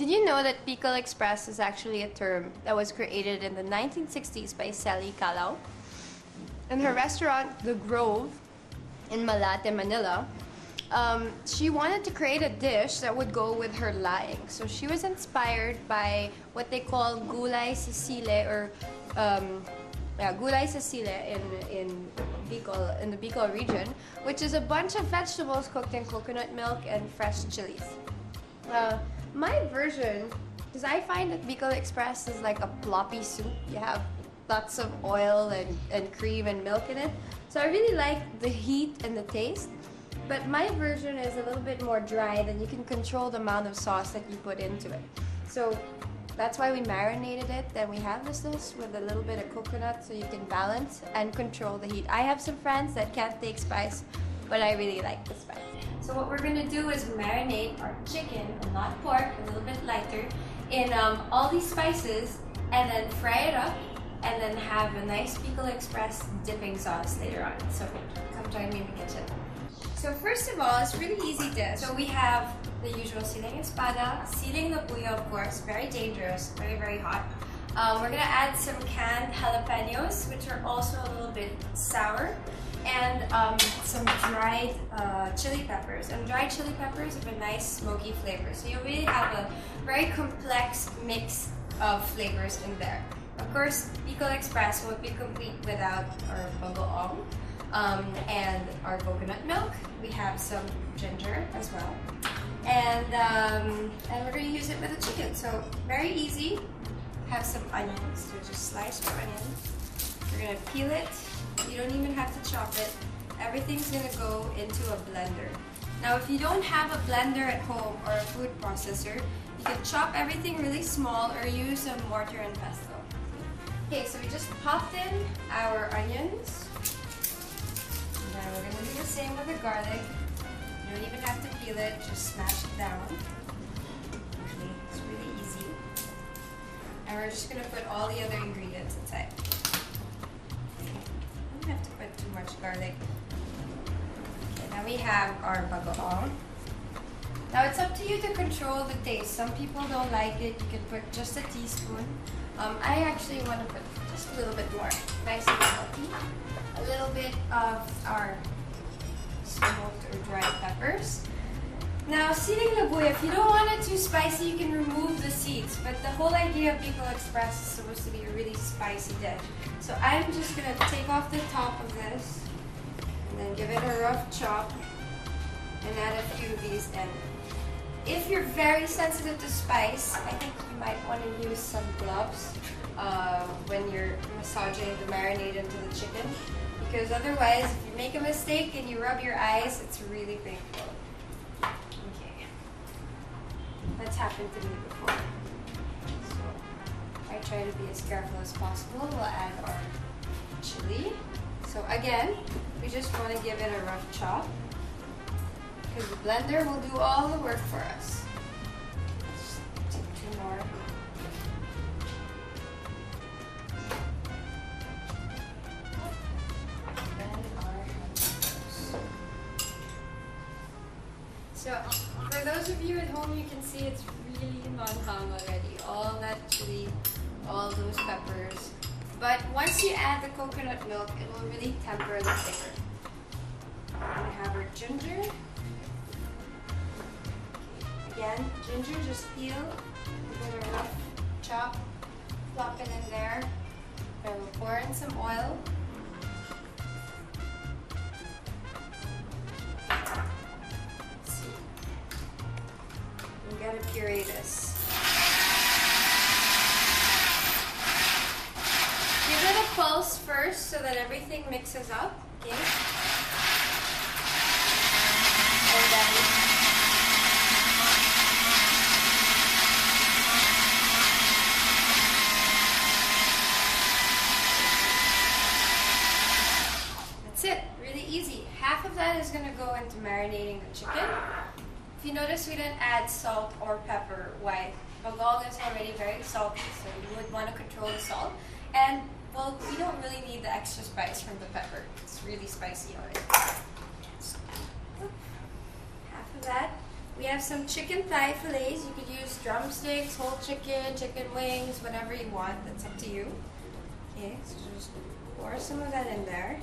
Did you know that Bicol Express is actually a term that was created in the 1960s by Sally Calao? In her restaurant, The Grove, in Malate, Manila, she wanted to create a dish that would go with her laing. So she was inspired by what they call gulay sisile, or gulay sisile in Bicol, in the Bicol region, which is a bunch of vegetables cooked in coconut milk and fresh chilies. My version, because I find that Bicol Express is like a ploppy soup. You have lots of oil and cream and milk in it. So I really like the heat and the taste. But my version is a little bit more dry, then you can control the amount of sauce that you put into it. So that's why we marinated it. Then we have this with a little bit of coconut so you can balance and control the heat. I have some friends that can't take spice, but I really like the spice. So what we're gonna do is marinate our chicken, and not pork, a little bit lighter, in all these spices, and then fry it up, and then have a nice Bicol Express dipping sauce later on. So come join me in the kitchen. So first of all, it's really easy to. So we have the usual siling espada, siling labuyo, of course, very dangerous, very, very hot. We're gonna add some canned jalapenos, which are also a little bit sour, and some dried chili peppers. And dried chili peppers have a nice smoky flavor. So you really have a very complex mix of flavors in there. Of course, Bicol Express won't be complete without our bagoong and our coconut milk. We have some ginger as well. And we're going to use it with the chicken. So very easy. Have some onions. So just slice your onion. We're going to peel it. You don't even have to chop it. Everything's going to go into a blender. Now if you don't have a blender at home or a food processor, you can chop everything really small or use a mortar and pestle. Okay, so we just popped in our onions. And then we're going to do the same with the garlic. You don't even have to peel it, just smash it down. Okay, it's really easy. And we're just going to put all the other ingredients inside. You don't have to put too much garlic. Okay, now we have our bagoong. Now it's up to you to control the taste. Some people don't like it. You can put just a teaspoon. I actually want to put just a little bit more. Nice and salty. A little bit of our smoked or dried peppers. Now, siling labuyo, if you don't want it too spicy, you can remove the seeds. But the whole idea of Bicol Express is supposed to be a really spicy dish. So I'm just going to take off the top of this and then give it a rough chop and add a few of these in. If you're very sensitive to spice, I think you might want to use some gloves when you're massaging the marinade into the chicken, because otherwise if you make a mistake and you rub your eyes, it's really painful. Okay, that's happened to me before, so I try to be as careful as possible. We'll add our chili. So again, we just want to give it a rough chop, because the blender will do all the work for us. Let's take two more. So, for those of you at home, you can see it's really manhang already. All that chili, all those peppers. But once you add the coconut milk, it will really temper the flavor. We're going to have our ginger. Again, ginger, just peel, give it a rough chop, plop it in there, and we'll pour in some oil. Let's see. We gotta puree this. Give it a pulse first so that everything mixes up, okay? And then that's it, really easy. Half of that is going to go into marinating the chicken. If you notice, we didn't add salt or pepper. Why? Bagoong is already very salty, so you would want to control the salt. And, well, we don't really need the extra spice from the pepper. It's really spicy already. So, half of that We have some chicken thigh fillets. You could use drumsticks, whole chicken, chicken wings, whatever you want. That's up to you. Okay, so just pour some of that in there.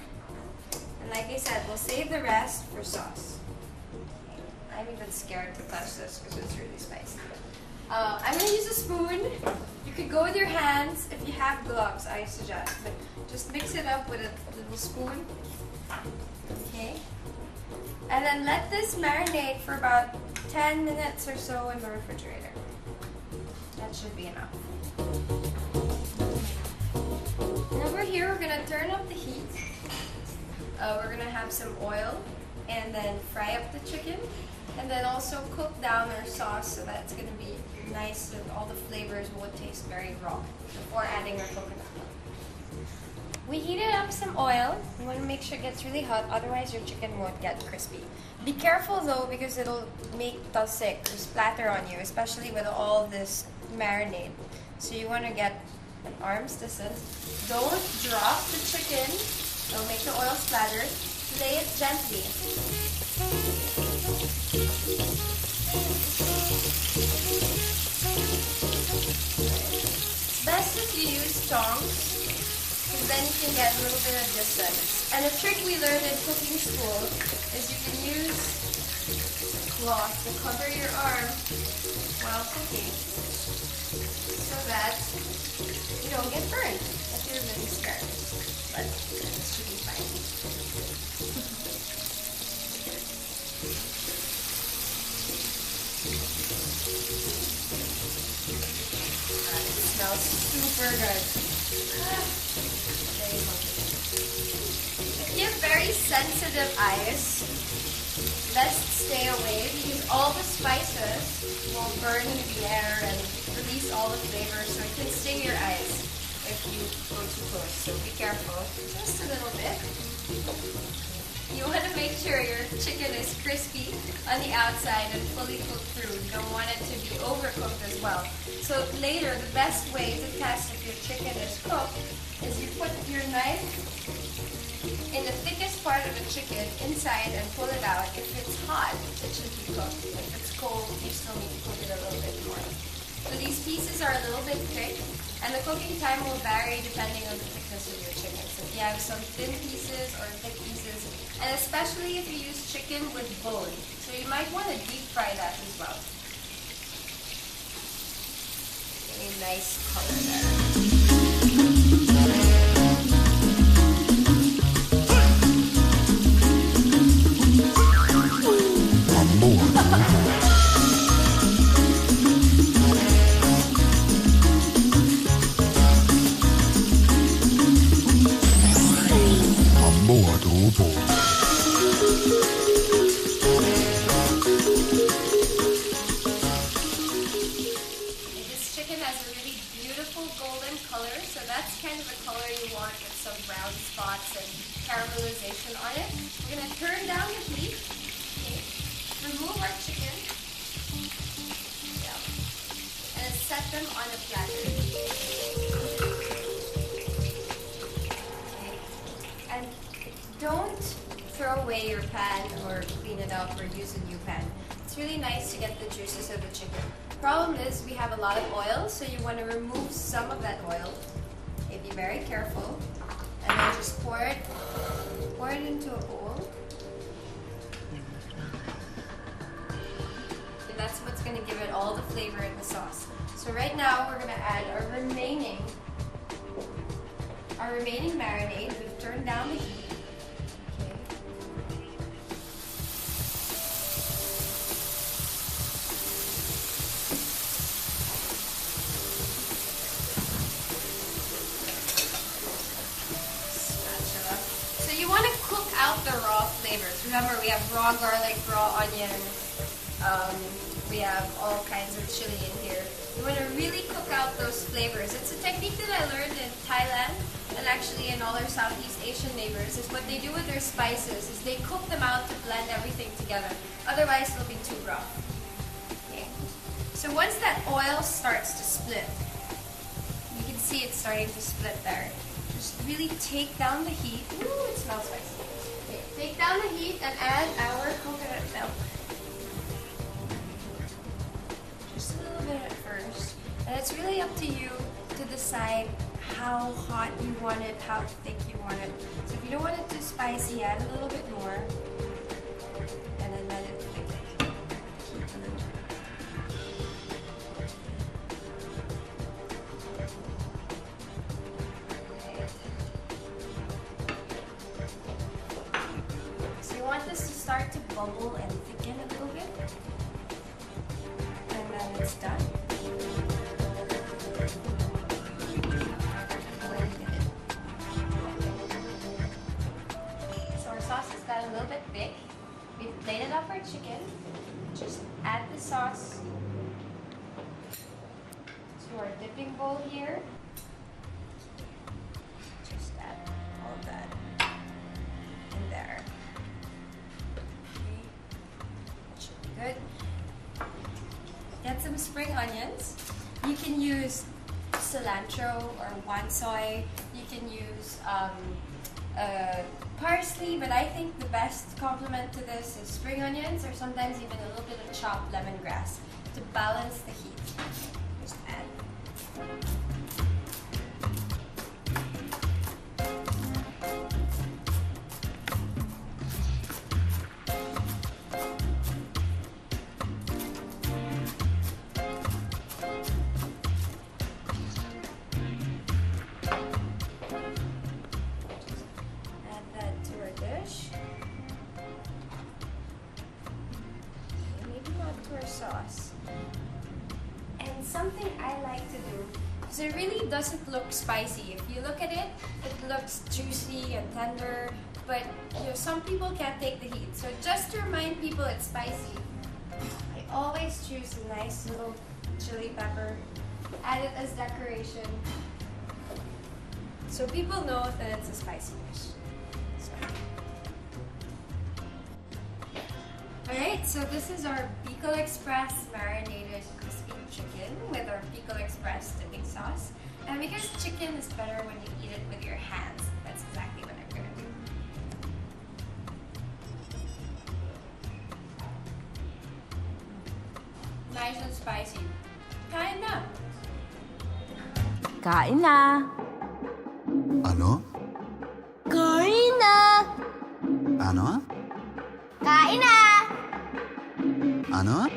And like I said, we'll save the rest for sauce. I'm even scared to touch this because it's really spicy. I'm going to use a spoon. You could go with your hands if you have gloves, I suggest. But just mix it up with a little spoon. Okay. And then let this marinate for about 10 minutes or so in the refrigerator. That should be enough. And over here, we're going to turn up the heat. We're going to have some oil and then fry up the chicken. And then also cook down our sauce so that it's going to be nice and all the flavors won't taste very raw before adding our coconut milk. We heated up some oil. You want to make sure it gets really hot, otherwise your chicken won't get crispy. Be careful though, because it'll make talsik or splatter on you, especially with all this marinade. So you want to get an arm's distance. Don't drop the chicken. Don't make the oil splatter. Lay it gently. It's best if you use tongs, because then you can get a little bit of distance. And a trick we learned in cooking school is you can use cloth to cover your arm while cooking so that you don't get burned if you're really scared. But it should be fine. It smells super good. If you have very sensitive eyes, best stay away because all the spices will burn in the air and release all the flavors, so it can sting your eyes if you go too close. So be careful, just a little bit. You want to make sure your chicken is crispy on the outside and fully cooked through. You don't want it to be overcooked as well. So later, the best way to test if your chicken is cooked is you put your knife in the thickest part of the chicken inside and pull it out. If it's hot, it should be cooked. If it's cold, you still need to cook it a little bit more. So these pieces are a little bit thick, and the cooking time will vary depending on the thickness of your chicken. So if you have some thin pieces or thick pieces, and especially if you use chicken with bone. So you might want to deep fry that as well. A nice color there. Caramelization on it. We're going to turn down the heat. Okay. Remove our chicken. Yeah. And set them on a platter. Okay. And don't throw away your pan or clean it up or use a new pan. It's really nice to get the juices of the chicken. Problem is we have a lot of oil, so you want to remove some of that oil. Okay, be very careful. And then just pour it into a bowl. And that's what's going to give it all the flavor in the sauce. So right now we're going to add our remaining marinade. We've turned down the heat. The raw flavors. Remember, we have raw garlic, raw onion, we have all kinds of chili in here. You want to really cook out those flavors. It's a technique that I learned in Thailand and actually in all our Southeast Asian neighbors. Is what they do with their spices is they cook them out to blend everything together. Otherwise, they'll be too rough. Okay. So once that oil starts to split, you can see it's starting to split there. Just really take down the heat. Ooh, it smells spicy. Take down the heat and add our coconut milk. And it's really up to you to decide how hot you want it, how thick you want it. So if you don't want it too spicy, add a little bit more. And then let it thicken. So you want this to start to bubble and thicken a little bit. And then it's done. So our sauce has got a little bit thick. We've plated up our chicken. Just add the sauce to our dipping bowl here. Just add all of that in there. Okay, that should be good. Get some spring onions. You can use cilantro or wansoy. You can use parsley, but I think the best complement to this is spring onions, or sometimes even a little bit of chopped lemongrass to balance the heat. Just add. Sauce. And something I like to do is it really doesn't look spicy. If you look at it, it looks juicy and tender, but some people can't take the heat. So just to remind people it's spicy, I always choose a nice little chili pepper, add it as decoration, so people know that it's a spicy dish. Alright, so this is our Bicol Express marinated crispy chicken with our Bicol Express dipping sauce. And because chicken is better when you eat it with your hands, that's exactly what I'm gonna do. Nice and spicy. Kain na! Kain na! Ano? Kain na! Ano? Kain na! Ano?